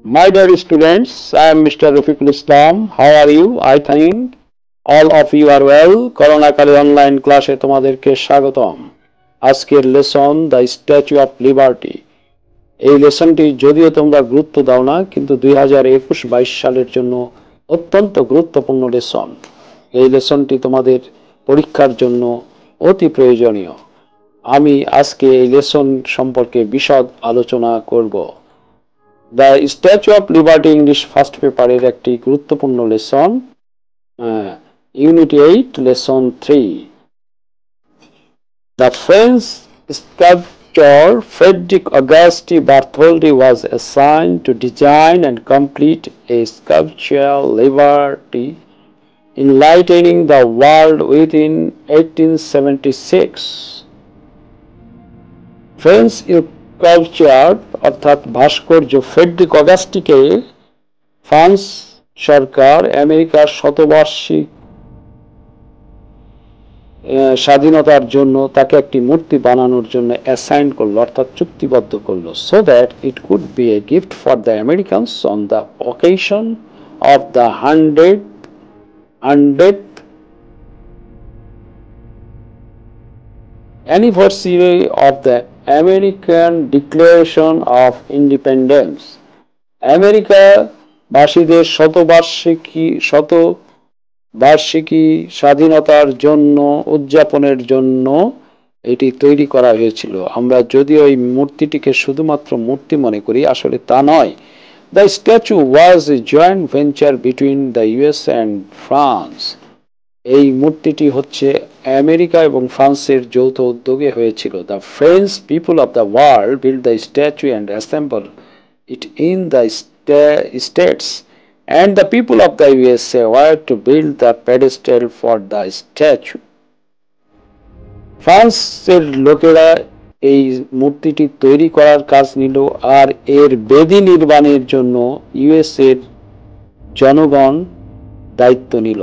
My dear students, I am Mr. Rafiqul Islam. How are you? I think all of you are well. করোনাকালে online ক্লাসে তোমাদেরকে স্বাগতম। আজকের lesson the Statue of liberty. এই লেসনটি যদিও তোমরা গুরুত্ব দাও না, কিন্তু 2021-22 সালের জন্য অত্যন্ত গুরুত্বপূর্ণ লেসন। এই লেসনটি তোমাদের পরীক্ষার জন্য অতি প্রয়োজনীয়। আমি আজকে এই লেসন সম্পর্কে বিশদ আলোচনা করব। The Statue of liberty English first পেপারের একটি গুরুত্বপূর্ণ lesson, unit 8 lesson 3। The French sculptor Frederic Auguste Bartholdi was assigned to design and complete a sculptural liberty enlightening the world within 1876. French sculpture অর্থাৎ ভাস্কর্য Friedrich অগাস্টিকে France সরকার আমেরিকার শতবার্ষিক স্বাধীনতার জন্য তাকে একটি মূর্তি বানানোর জন্য অ্যাসাইন করলো, অর্থাৎ চুক্তিবদ্ধ করলো, so that it could B a gift for the Americans on the occasion of the 100th anniversary of the American Declaration of Independence. আমেরিকাবাসীদের শতবার্ষিকী স্বাধীনতার জন্য উদযাপনের জন্য এটি তৈরি করা হয়েছিল। আমরা যদিও এই মূর্তিটিকে শুধুমাত্র মূর্তি মনে করি, আসলে তা নয়। The statue was a joint venture between the US and France. এই মূর্তিটি হচ্ছে আমেরিকা এবং ফ্রান্সের যৌথ উদ্যোগে হয়েছিল। The French people of the world built the statue and assembled it in the States, and the people of the USA were to build the pedestal for the statue. ফ্রান্সের লোকেরা এই মূর্তিটি তৈরি করার কাজ নিল, আর এর বেদি নির্মাণের জন্য ইউএস এর জনগণ দায়িত্ব নিল।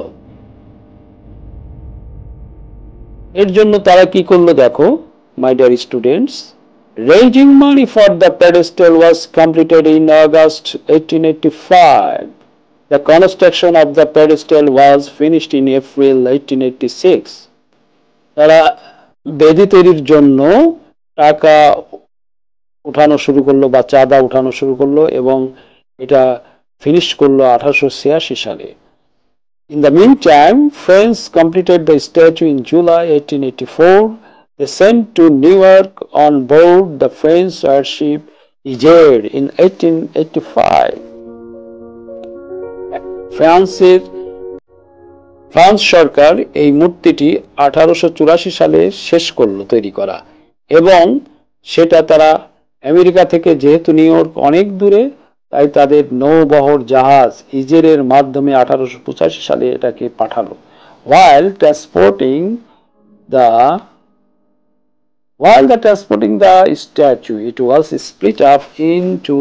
এর জন্য তারা কি করলো দেখো, মাই dear students. Raising money for the pedestal was completed in August 1885. The construction of the pedestal was finished in April 1886. তারা বেদি তৈরির জন্য টাকা উঠানো শুরু করলো বা চাঁদা উঠানো শুরু করলো এবং এটা ফিনিশ করলো 1886 সালে। In the meantime, France completed the statue in July 1884. They sent to New York on board the French warship Ijed in 1885. France সরকার এই মূর্তিটি 1884 সালে শেষ করলো তৈরি করা, এবং সেটা তারা আমেরিকা থেকে, যেহেতু নিউ ইয়র্ক অনেক দূরে, তাই তাদের নৌবহর জাহাজ ইজেরের মাধ্যমে 1885 সালে এটাকে পাঠালো। While transporting the statue, it was split up into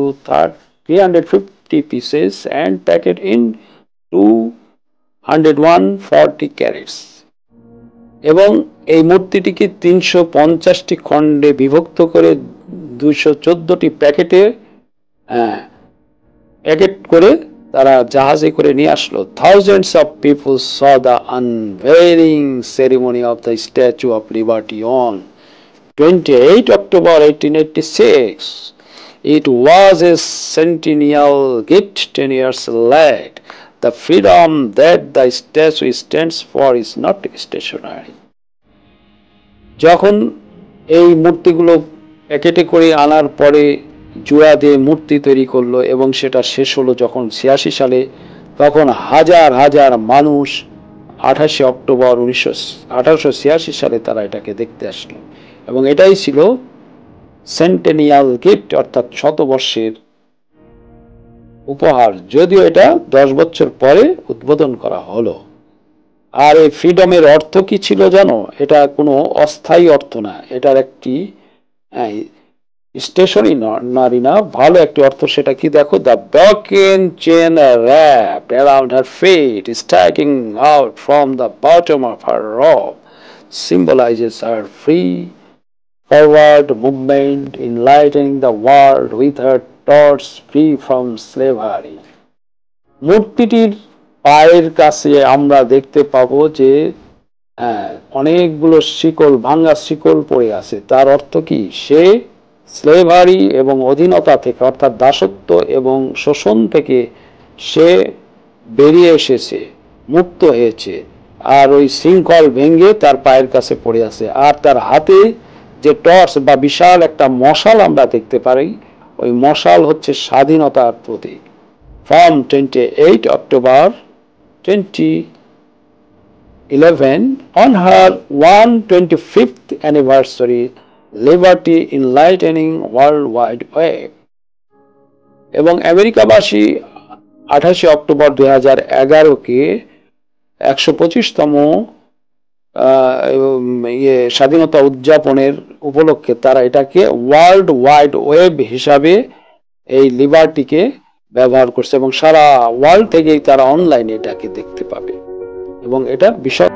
350 pieces and packed in 240 carats. এবং এই মূর্তিটিকে 350টি খণ্ডে বিভক্ত করে 214টি প্যাকেট করে তারা জাহাজে করে নিয়ে আসলো। Thousands of people saw the unveiling ceremony of the Statue of Liberty on 28 October 1886. It was a centennial gift 10 years late. The freedom that the statue stands for is not stationary. যখন এই মূর্তিগুলো প্যাকেটে করে আনার পরে জোড়া দিয়ে মূর্তি তৈরি করলো এবং সেটা শেষ হলো যখন 86 সালে, তখন হাজার হাজার মানুষ 28 অক্টোবর 1886 সালে তারা এটাকে দেখতে আসলো, এবং এটাই ছিল সেন্টেনিয়াল গিফট, অর্থাৎ শতবর্ষের উপহার, যদিও এটা 10 বছর পরে উদ্বোধন করা হলো। আর এই ফ্রিডমের অর্থ কি ছিল জানো? এটা কোনো অস্থায়ী অর্থ না, এটার একটি স্টেশনারি না, ভালো একটি অর্থ। সেটা কি দেখো, the broken chain wrapped around her feet sticking out from the bottom of her robe symbolizes her free forward movement, enlightening the world with her towards free from slavery. মূর্তিটির পায়ের কাছে আমরা দেখতে পাবো যে অনেকগুলো শিকল, ভাঙা শিকল পড়ে আছে। তার অর্থ কি? সে স্লেভারি এবং অধীনতা থেকে, অর্থাৎ দাসত্ব এবং শোষণ থেকে সে বেরিয়ে এসেছে, মুক্ত হয়েছে। আর ওই শৃঙ্খল ভেঙে তার পায়ের কাছে পড়ে আছে। আর তার হাতে যে টর্চ বা বিশাল একটা মশাল আমরা দেখতে পারি, ওই মশাল হচ্ছে স্বাধীনতার প্রতীক। From 28 October 2011, on her 125th anniversary, Liberty Enlightening World Wide Web. এবং আমেরিকাবাসী 28 অক্টোবর 2011-কে 125তম স্বাধীনতা উদযাপনের উপলক্ষে তারা এটাকে ওয়ার্ল্ড ওয়াইড ওয়েব হিসাবে এই লিবার্টিকে ব্যবহার করছে, এবং সারা ওয়ার্ল্ড থেকেই তারা অনলাইনে এটাকে দেখতে পাবে। এবং এটা বিষয়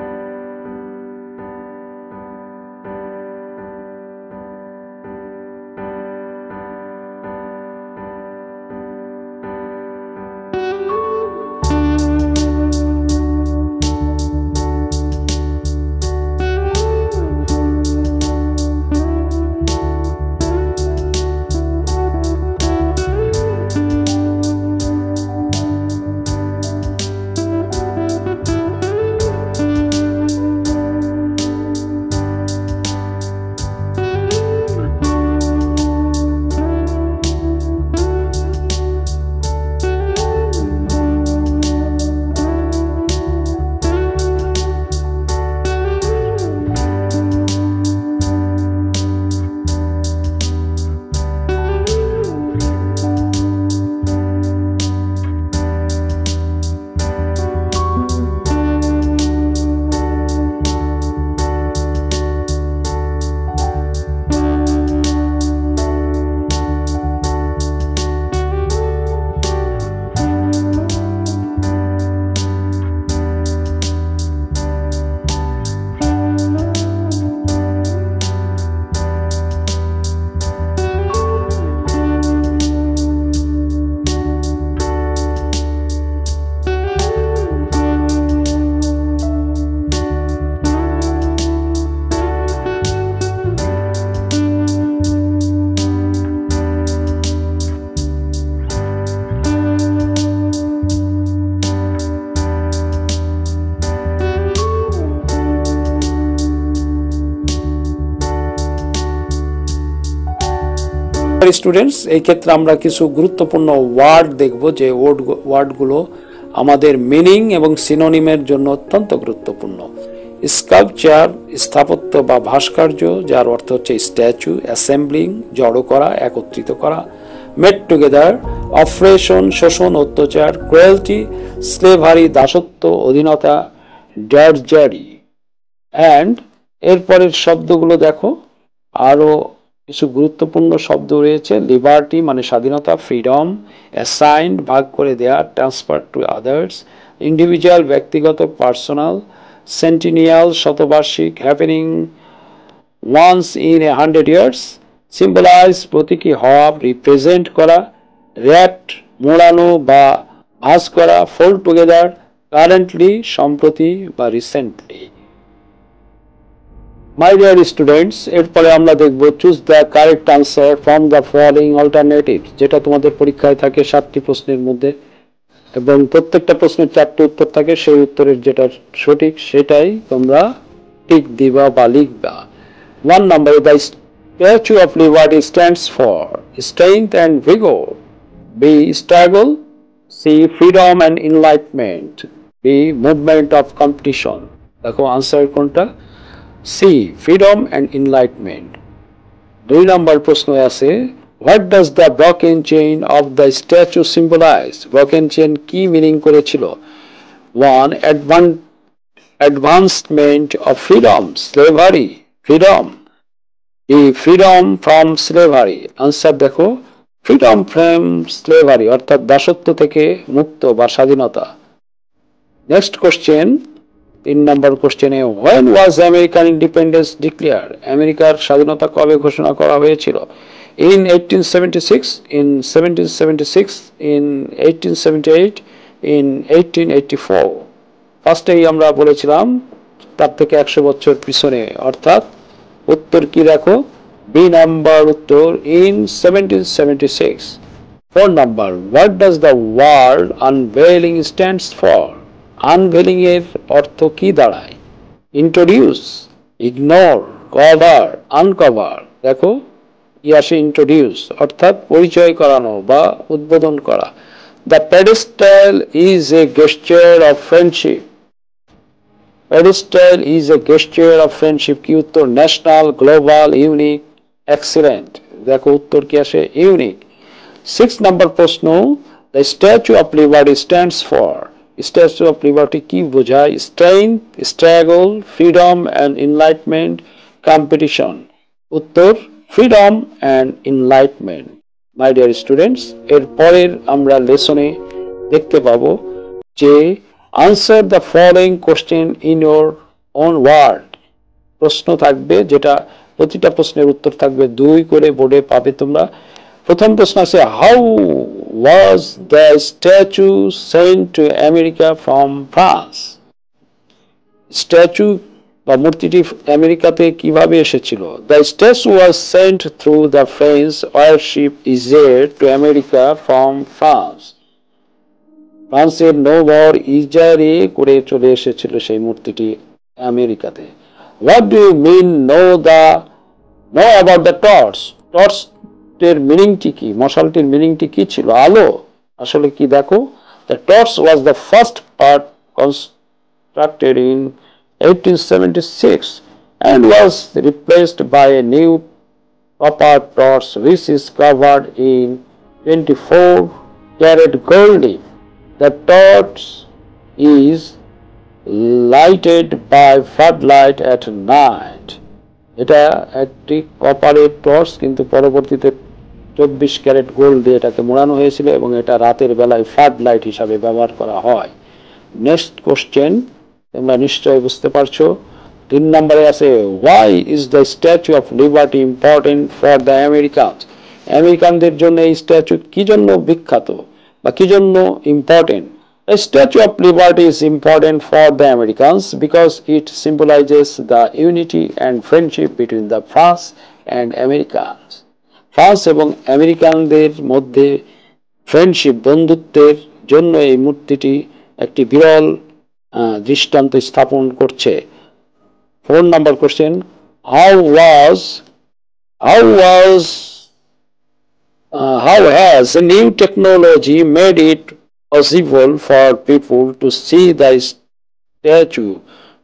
স্টুডেন্টস, এই ক্ষেত্রে আমরা কিছু গুরুত্বপূর্ণ ওয়ার্ড দেখব, যে ওয়ার্ডগুলো আমাদের মিনিং এবং সিনোনিমের জন্য অত্যন্ত গুরুত্বপূর্ণ। স্কাল্পচার, স্থাপত্য বা ভাস্কর্য, যার অর্থ হচ্ছে স্ট্যাচু। অ্যাসেম্বলিং, জড়ো করা, একত্রিত করা। মেড টুগেদার, অপারেশন, শোষণ, অত্যাচার। ক্রুয়েলটি, স্লেভারি, দাসত্ব, অধীনতা। ড্রাডজারি। অ্যান্ড এরপরের শব্দগুলো দেখো, আরো কিছু গুরুত্বপূর্ণ শব্দ রয়েছে। লিবার্টি মানে স্বাধীনতা, ফ্রিডম, অ্যাসাইন্ড ভাগ করে দেয়া, ট্রান্সফার টু আদার্স। ইন্ডিভিজুয়াল ব্যক্তিগত, পার্সোনাল। সেন্টিনিয়াল শতবার্ষিক, happening once in 100 years. Symbolize প্রতীকী হওয়া, রিপ্রেজেন্ট করা। র্যাট মোড়ানো বা ভাঁজ করা। ফোল্ড টুগেদার কারেন্টলি সম্প্রতি বা রিসেন্টলি। My dear students, এরপরে আমরা দেখব choose the correct answer from the following alternative, যেটা তোমাদের পরীক্ষায় থাকে 7টি প্রশ্নের মধ্যে, এবং প্রত্যেকটা প্রশ্নের 4টি উত্তর থাকে। সেই উত্তরের যেটা সঠিক সেটাই তোমরা টিক দিবা বা লিখবা। 1 number, the Statue of Liberty stands for strength and vigor. B, struggle. C, freedom and enlightenment. B, movement of competition. দেখো আনসার কোনটা? C, freedom and enlightenment. 2 number প্রশ্ন আছে, what does the broken chain of the statue symbolize? broken chain কি meaning করেছিল? 1, advancement of freedom, slavery, freedom. B, freedom from slavery. Answer দেখো, freedom from slavery অর্থাৎ দাসত্ব থেকে মুক্ত বা স্বাধীনতা। নেক্সট কোশ্চেন, 3 নম্বর কোশ্চেনে, when was American independence declared? আমেরিকার স্বাধীনতা কবে ঘোষণা করা হয়েছিল? In 1876, in 1776, in 1878, in 1884. ফার্স্টেই আমরা বলেছিলাম তার থেকে 100 বছর পিছনে, অর্থাৎ উত্তর কি দেখো, বি নাম্বার উত্তর, in 1776. 4 number, what does the word unveiling stands for? Unveiling এর অর্থ কি দাঁড়ায়? Introduce, ignore, cover, uncover. দেখো কি আসে, introduce অর্থাৎ পরিচয় করানো বা উদ্বোধন করা। The pedestal is a gesture of friendship. Pedestal is a gesture of friendship. কি উত্তর? National, global, unique, excellent. দেখো উত্তর কি আসে? ইউনিক। 6 নম্বর প্রশ্ন, the Statue of Liberty stands for. Statue of Liberty কি বোঝায়? Strength, struggle, freedom and enlightenment, competition. উত্তর freedom and enlightenment. My dear students, এর পরের আমরা লেসনে দেখতে পাবো যে answer the following question in your own word. প্রশ্ন থাকবে, যেটা প্রতিটা প্রশ্নের উত্তর থাকবে 2 করে, বোর্ডে পাবে তোমরা। প্রথম প্রশ্ন আছে, how was the statue sent to America from France? Statue বা মূর্তিটি আমেরিকাতে কিভাবে এসেছিল? The statue was sent through the French warship Isere to America from France. ফ্রান্সের নৌবহর ইজারে করে চলে এসেছিল সেই মূর্তিটি আমেরিকাতে। What do you mean know about the torch? Torch এর মিনিংটি কি? মশালটির মিনিংটি কি ছিল? আলো। আসলে কি দেখো, the torch was the first part constructed in 1876 and was replaced by a new copper torch which is covered in 24 karat gold leaf. The torch is lighted by floodlight at night. এটা একটি কপারের torch, কিন্তু পরবর্তীতে 24 carat gold দিয়ে এটাকে মোড়ানো হয়েছিল এবং এটা রাতের বেলায় ফ্লাড লাইট হিসাবে ব্যবহার করা হয়। নেক্সট কোশ্চেন তোমরা নিশ্চয়ই বুঝতে পারছো। 3 নম্বরে আছে, why is the Statue of Liberty important for the Americans? আমেরিকানদের জন্য এই স্ট্যাচু কি জন্য বিখ্যাত বা কি জন্য important? The Statue of Liberty is important for the Americans because it symbolizes the unity and friendship between the France and Americans. France এবং আমেরিকানদের মধ্যে ফ্রেন্ডশিপ, বন্ধুত্বের জন্য এই মূর্তিটি একটি বিরল দৃষ্টান্ত স্থাপন করছে। 4 নম্বর question, how has new technology made it possible for people to see the statue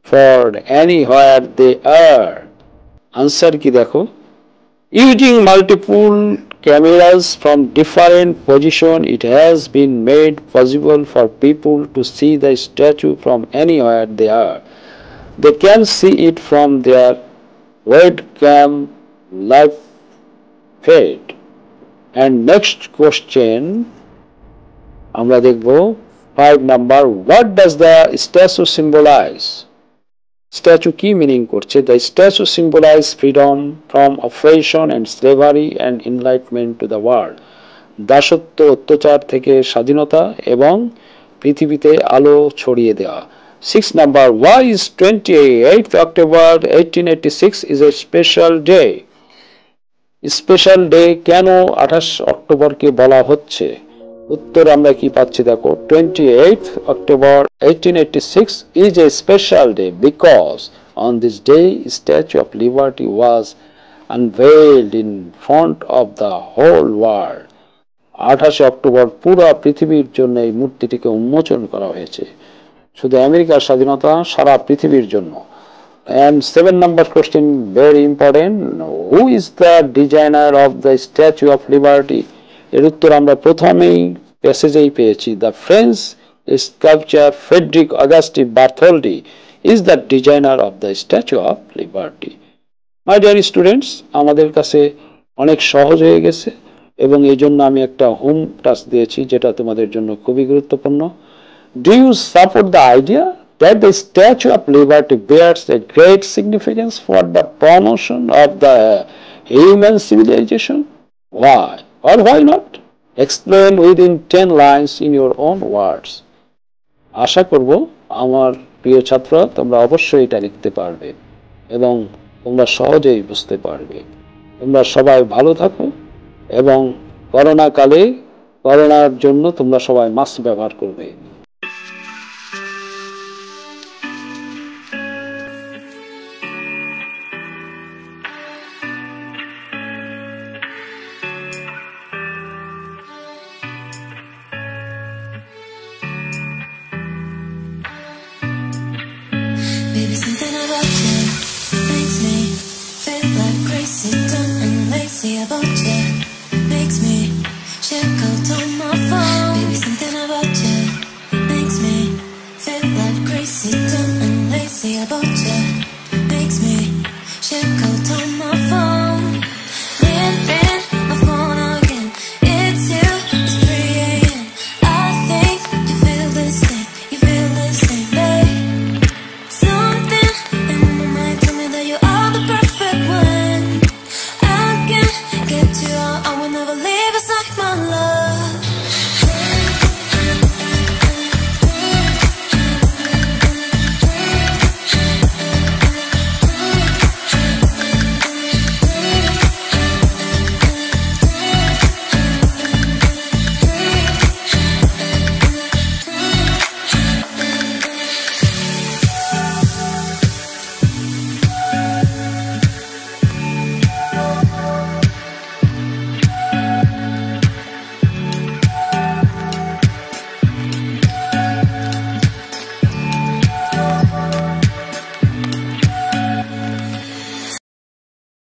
for anywhere they are? Answer কি দেখো, using multiple cameras from different positions, it has been made possible for people to see the statue from anywhere they are. They can see it from their webcam live feed. And next question আমরা দেখব 5 number, what does the statue symbolize? Statue কি meaning করছে? The statue symbolize freedom from oppression and slavery and enlightenment to the world. দাসত্ব, অত্যাচার থেকে স্বাধীনতা এবং পৃথিবীতে আলো ছড়িয়ে দেওয়া। 6 number, why is 28th October 1886 is a special day? Special day কেন 28 অক্টোবরকে বলা হচ্ছে? উত্তর আমরা কি পাচ্ছি দেখো, 28th October 1886 is a special day because on this day Statue of Liberty was unveiled in front of the whole world. 28 October পুরো পৃথিবীর জন্য এই মূর্তিটিকে উন্মোচন করা হয়েছে। শুধু আমেরিকার স্বাধীনতা, সারা পৃথিবীর জন্য। And 7 number question, very important, who is the designer of the Statue of Liberty? এর উত্তর আমরা প্রথমেই প্যাসেজেই পেয়েছি, the French sculptor Frederic Auguste Bartholdi is the designer of the Statue of Liberty. My dear students, আমাদের কাছে অনেক সহজ হয়ে গেছে এবং এই জন্য আমি একটা হোম টাস্ক দিয়েছি যেটা তোমাদের জন্য খুবই গুরুত্বপূর্ণ। Do you support the idea that the Statue of Liberty bears a great significance for the promotion of the human civilization? Why or why not? Explain within 10 lines in your own words. আশা করব আমার প্রিয় ছাত্ররা তোমরা অবশ্যই এটা লিখতে পারবে এবং তোমরা সহজেই বুঝতে পারবে। তোমরা সবাই ভালো থাকো এবং করোনা কালে করোনার জন্য তোমরা সবাই মাস্ক ব্যবহার করবে। Baby, something about you makes me feel like crazy, dumb and lazy about you. Makes me check out on my phone. Baby, something about you makes me feel like crazy, dumb and lazy about you. Makes me check out